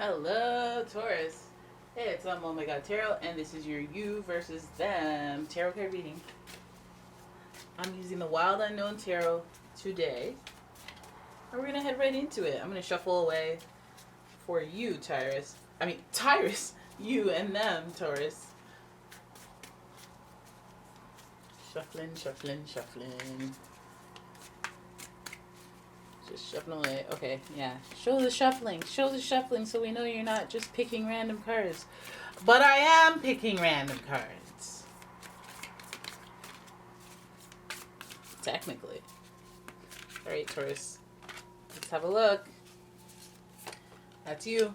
Hello, Taurus. Hey, it's OMG Tarot, and this is your you versus them tarot card reading. I'm using the Wild Unknown Tarot today, and we're gonna head right into it. I'm gonna shuffle away for you, Taurus. Tyrus. You and them, Taurus. Shuffling, shuffling, shuffling. Just shuffling away. Okay, yeah. Show the shuffling. Show the shuffling so we know you're not just picking random cards. But I am picking random cards. Technically. Alright, Taurus. Let's have a look. That's you.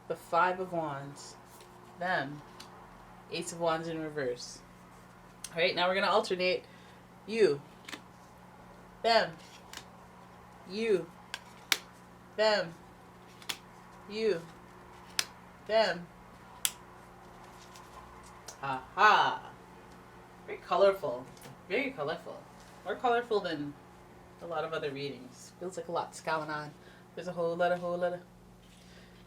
The Five of Wands. Them. Ace of Wands in reverse. Alright, now we're going to alternate. You. Them. You. Them. You. Them. Aha. Very colorful. Very colorful. More colorful than a lot of other readings. Feels like a lot's going on. There's a whole lot.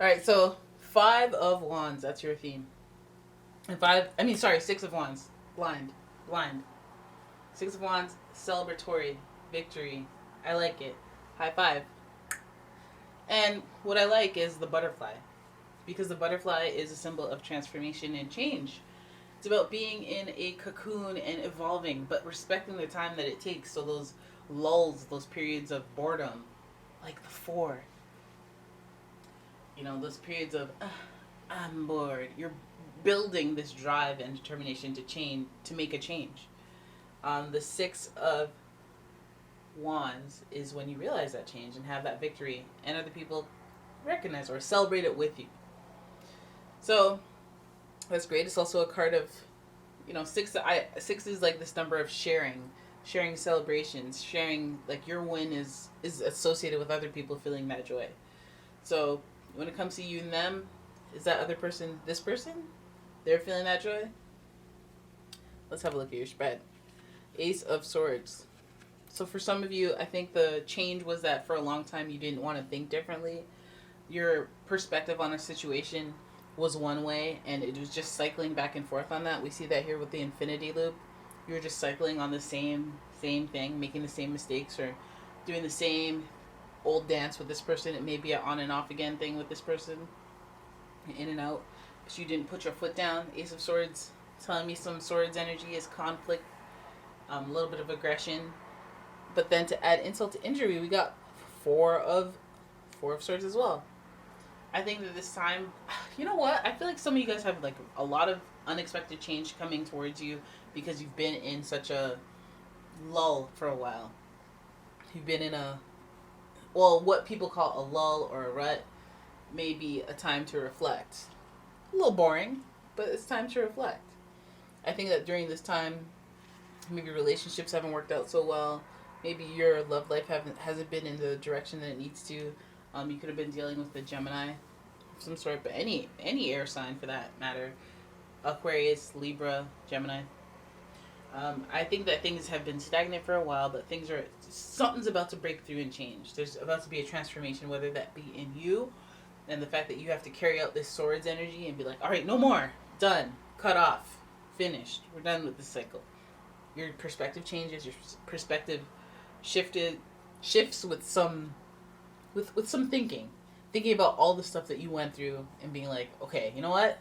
Alright, so Five of Wands. That's your theme. And Six of Wands. Blind. Six of Wands. Celebratory. Victory. I like it. High five. And what I like is the butterfly, because the butterfly is a symbol of transformation and change. It's about being in a cocoon and evolving, but respecting the time that it takes. So those lulls, those periods of boredom, like the Four, those periods of I'm bored. You're building this drive and determination to make a change. The Six of Wands is when you realize that change and have that victory, and other people recognize or celebrate it with you. So that's great. It's also a card of, six is like this number of sharing celebrations, sharing, like your win is associated with other people feeling that joy. So when it comes to you and them, is that other person this person? They're feeling that joy? Let's have a look at your spread. Ace of Swords. So for some of you, I think the change was that for a long time you didn't want to think differently. Your perspective on a situation was one way, and it was just cycling back and forth on that. We see that here with the infinity loop. You were just cycling on the same thing, making the same mistakes, or doing the same old dance with this person. It may be an on and off again thing with this person, in and out. So you didn't put your foot down. Ace of Swords telling me some Swords energy is conflict, a little bit of aggression. But then to add insult to injury, we got Four of Swords as well. I think that this time, you know what? I feel like some of you guys have like a lot of unexpected change coming towards you because you've been in such a lull for a while. You've been in what people call a lull or a rut, maybe a time to reflect. A little boring, but it's time to reflect. I think that during this time, maybe relationships haven't worked out so well. Maybe your love life hasn't been in the direction that it needs to. You could have been dealing with a Gemini of some sort, but any air sign for that matter. Aquarius, Libra, Gemini. I think that things have been stagnant for a while, but something's about to break through and change. There's about to be a transformation, whether that be in you, and the fact that you have to carry out this Swords energy and be like, all right, no more, done, cut off, finished, we're done with this cycle. Your perspective changes, your perspective shifts with some thinking about all the stuff that you went through and being like, okay, you know what?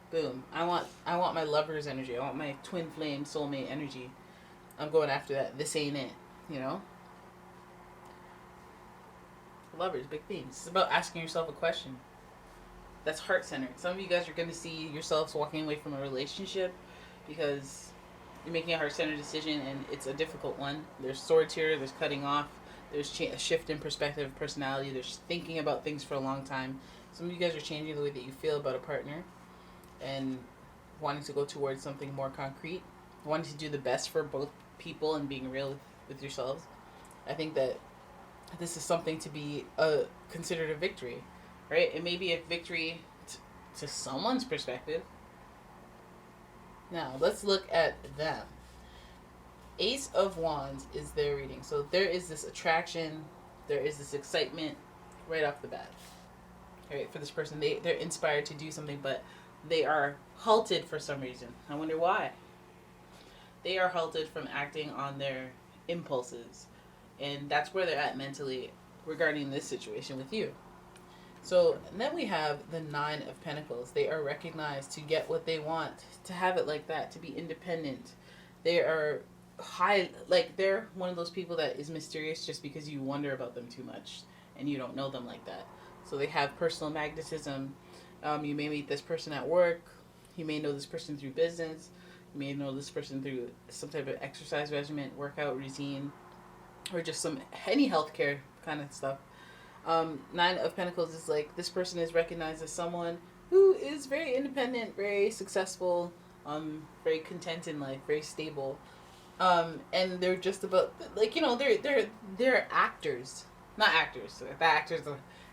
Boom. I want my lover's energy. I want my twin flame soulmate energy. I'm going after that. This ain't it, Lovers, big things. It's about asking yourself a question that's heart-centered. Some of you guys are going to see yourselves walking away from a relationship because you're making a heart-centered decision, and it's a difficult one. There's swords here. There's cutting off. There's a shift in perspective of personality. There's thinking about things for a long time. Some of you guys are changing the way that you feel about a partner and wanting to go towards something more concrete, wanting to do the best for both people and being real with yourselves. I think that this is something to be considered a victory, right? It may be a victory to someone's perspective. Now, let's look at them. Ace of Wands is their reading. So there is this attraction, there is this excitement right off the bat. right? For this person, they're inspired to do something, but they are halted for some reason. I wonder why. They are halted from acting on their impulses, and that's where they're at mentally regarding this situation with you. So then we have the Nine of Pentacles. They are recognized to get what they want, to have it like that, to be independent. They are high, like they're one of those people that is mysterious just because you wonder about them too much and you don't know them like that. So they have personal magnetism. You may meet this person at work. You may know this person through business. You may know this person through some type of exercise regimen, workout routine, or just some any healthcare kind of stuff. Nine of Pentacles is like this person is recognized as someone who is very independent, very successful, very content in life, very stable, and they're just about like they're actors, not actors. The actors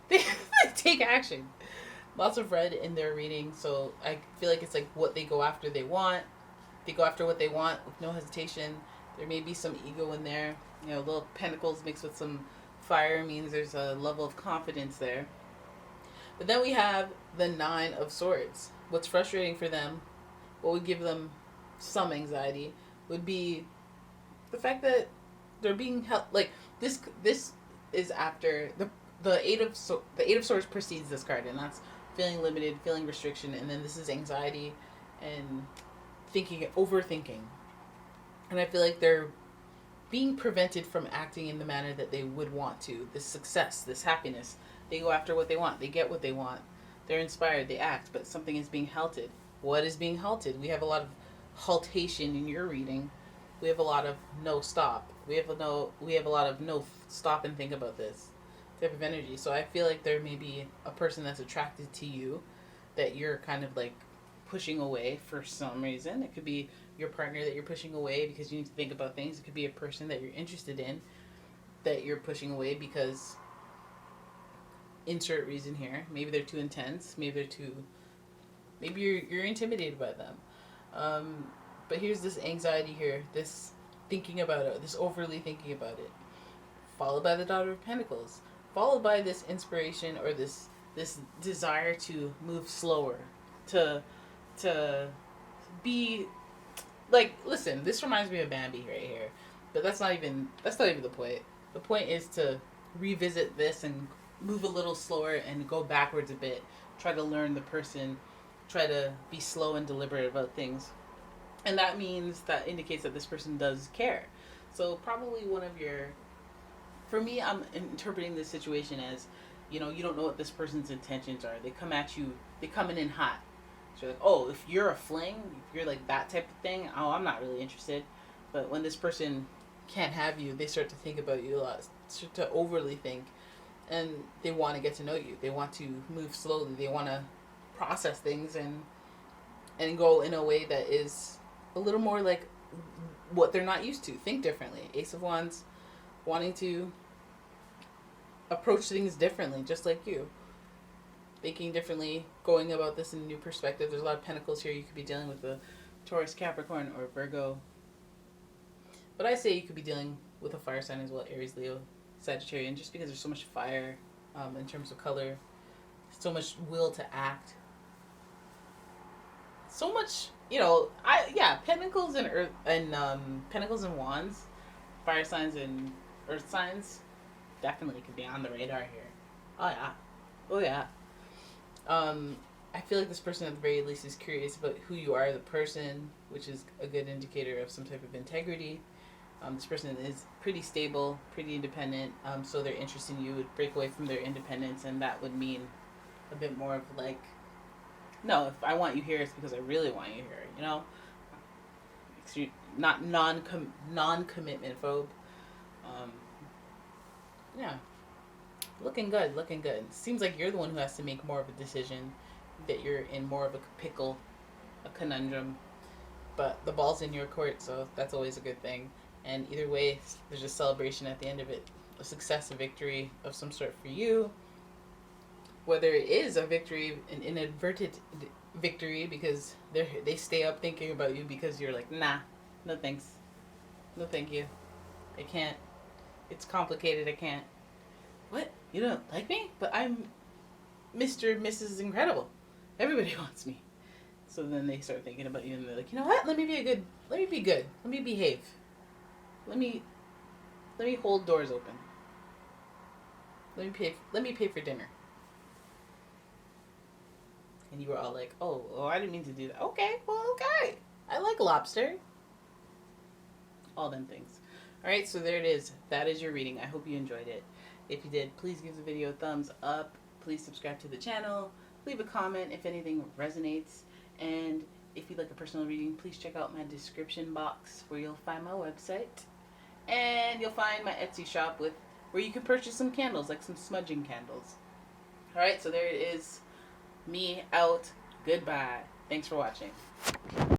they take action. Lots of red in their reading, so I feel like it's like what they go after. They go after what they want with no hesitation. There may be some ego in there. Little pentacles mixed with some fire means there's a level of confidence there. But then we have the Nine of Swords. What's frustrating for them, what would give them some anxiety, would be the fact that they're being held like this. This is after the Eight of Swords precedes this card, and that's feeling limited, feeling restriction, and then this is anxiety and overthinking. And I feel like they're being prevented from acting in the manner that they would want to. This success, this happiness. They go after what they want. They get what they want. They're inspired. They act. But something is being halted. What is being halted? We have a lot of haltation in your reading. We have a lot of no stop. We have a lot of no stop and think about this type of energy. So I feel like there may be a person that's attracted to you that you're kind of like pushing away for some reason. It could be your partner that you're pushing away because you need to think about things. It could be a person that you're interested in that you're pushing away because insert reason here. Maybe they're too intense. Maybe you're intimidated by them. But here's this anxiety here, this thinking about it, this overly thinking about it, followed by the Daughter of Pentacles, followed by this inspiration or this desire to move slower, to be like, listen, this reminds me of Bambi right here, but that's not even the point. The point is to revisit this and move a little slower and go backwards a bit. Try to learn the person. Try to be slow and deliberate about things. And that indicates that this person does care. So probably for me, I'm interpreting this situation as, you don't know what this person's intentions are. They come at you, they come in hot. So you're like, oh, if you're a fling, if you're like that type of thing, oh, I'm not really interested. But when this person can't have you, they start to think about you a lot, start to overly think, and they want to get to know you. They want to move slowly. They want to process things and go in a way that is a little more like what they're not used to. Think differently. Ace of Wands, wanting to approach things differently, just like you. Thinking differently, going about this in a new perspective. There's a lot of pentacles here. You could be dealing with a Taurus, Capricorn, or Virgo. But I say you could be dealing with a fire sign as well, Aries, Leo, Sagittarian, just because there's so much fire in terms of color, so much will to act, so much, pentacles and earth and pentacles and wands, fire signs and earth signs, definitely could be on the radar here. Oh yeah. I feel like this person at the very least is curious about who you are, the person, which is a good indicator of some type of integrity. This person is pretty stable, pretty independent, so their interest in you would break away from their independence, and that would mean a bit more of like, no, if I want you here, it's because I really want you here, not non-commitment phobe. Yeah. Looking good. Seems like you're the one who has to make more of a decision, that you're in more of a pickle, a conundrum. But the ball's in your court, so that's always a good thing. And either way, there's a celebration at the end of it. A success, a victory of some sort for you. Whether it is a victory, an inadvertent victory, because they stay up thinking about you because you're like, nah, no thanks. No thank you. I can't. It's complicated, I can't. What? You don't like me? But I'm Mr. and Mrs. Incredible. Everybody wants me. So then they start thinking about you and they're like, you know what? Let me be good. Let me behave. Let me hold doors open. Let me pay for dinner. And you were all like, oh, I didn't mean to do that. Okay, well, okay. I like lobster. All them things. All right, so there it is. That is your reading. I hope you enjoyed it. If you did, please give the video a thumbs up. Please subscribe to the channel. Leave a comment if anything resonates. And if you'd like a personal reading, please check out my description box where you'll find my website. And you'll find my Etsy shop where you can purchase some candles, like some smudging candles. All right, so there it is. Me out. Goodbye. Thanks for watching.